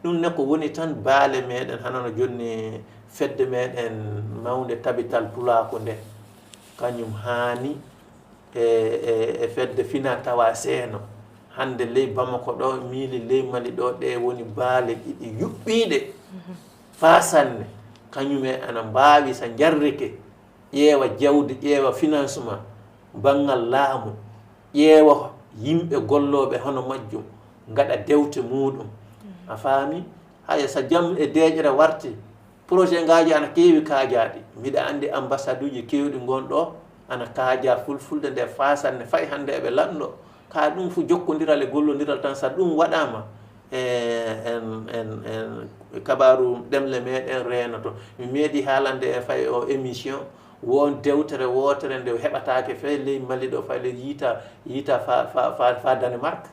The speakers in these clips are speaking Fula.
ɗum ne ko woni tan baale meɗen hanono jonni fedde meɗen mawde tabital pulako nde kañum haani e fedde fina tawa seeno hande ley Bamako ɗo miili ley Mali ɗo ɗe woni baale ɗiɗi yuɓɓiɗe fasanne kañume ana mbawi so jarrike ƴeewa jawdi ƴeewa financement banggal laamu ƴeewa yimɓe golloɓe hono majjum gaɗa dewte muɗum a faami haya so jam e deƴere warti projet ngaji ana keewi kaajaɗi mbiɗa andi ambassade uji kewɗi gonɗo ana kaaja fulfulde nde fasanne fay hande eɓe lanɗo ka ɗum fu jokkodiral e gollodiral tan so ɗum waɗama en kabaru ɗemle meɗen renoto mi meeɗi haalande e fay o émission won dewtere wotere nde heɓatake fe ley Mali ɗo fay le yiita fa Danemark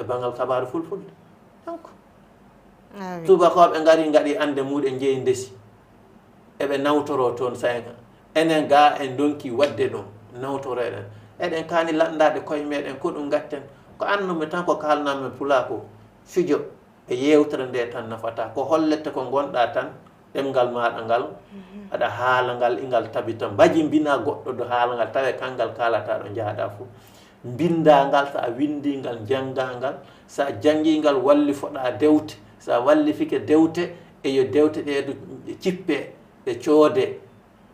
e banggal kabaru fulfulde donc tubakoɓe gari gaɗi ande muɗe jeeyi ndesi eɓe nawtoro toon sayga enen ga en donki wadde ɗum nawtoroɗen eɗen kani lanɗade koye meɗen ko ɗum gatten ko annumi tan ko kalnami pulako fijo e yewtere nde tan nafata ko hollete ko gonɗa tan ɗemgal maɗa ngal aɗa haala ngal ingal tabita mbaji mbina goɗɗo do haala ngal tawe kangal kalata ɗo jaaɗa fo binda ngal sa windi ngal jangga ngal sa jangi ngal wallifoɗa dewte sa wallifike dewte e yo dewte ɗe cippe ɗe coode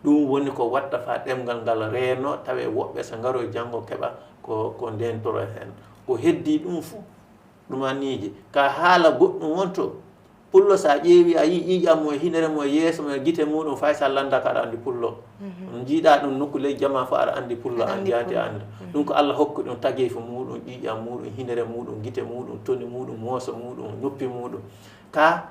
ɗum woni ko watta fa ɗemgal ngal reeno tawe woɓɓe so ngaro janggo keɓa ko ndentoro hen ko heddi ɗum fo ɗumaniji ka haala goɗɗum wonto pullo sa ƴeewi a yi ƴiƴam mo hinere mo yeeso mo guite muɗum fay sa landa ka aɗa andi pullo jiiɗa ɗum nokku ley jama fo aɗa andi pullo andi ati anda ɗum ko Allah hokki ɗum tagueyfo muɗum ƴiƴam muɗum hinere muɗum guite muɗum toni muɗum mooso muɗum noppi muɗum ka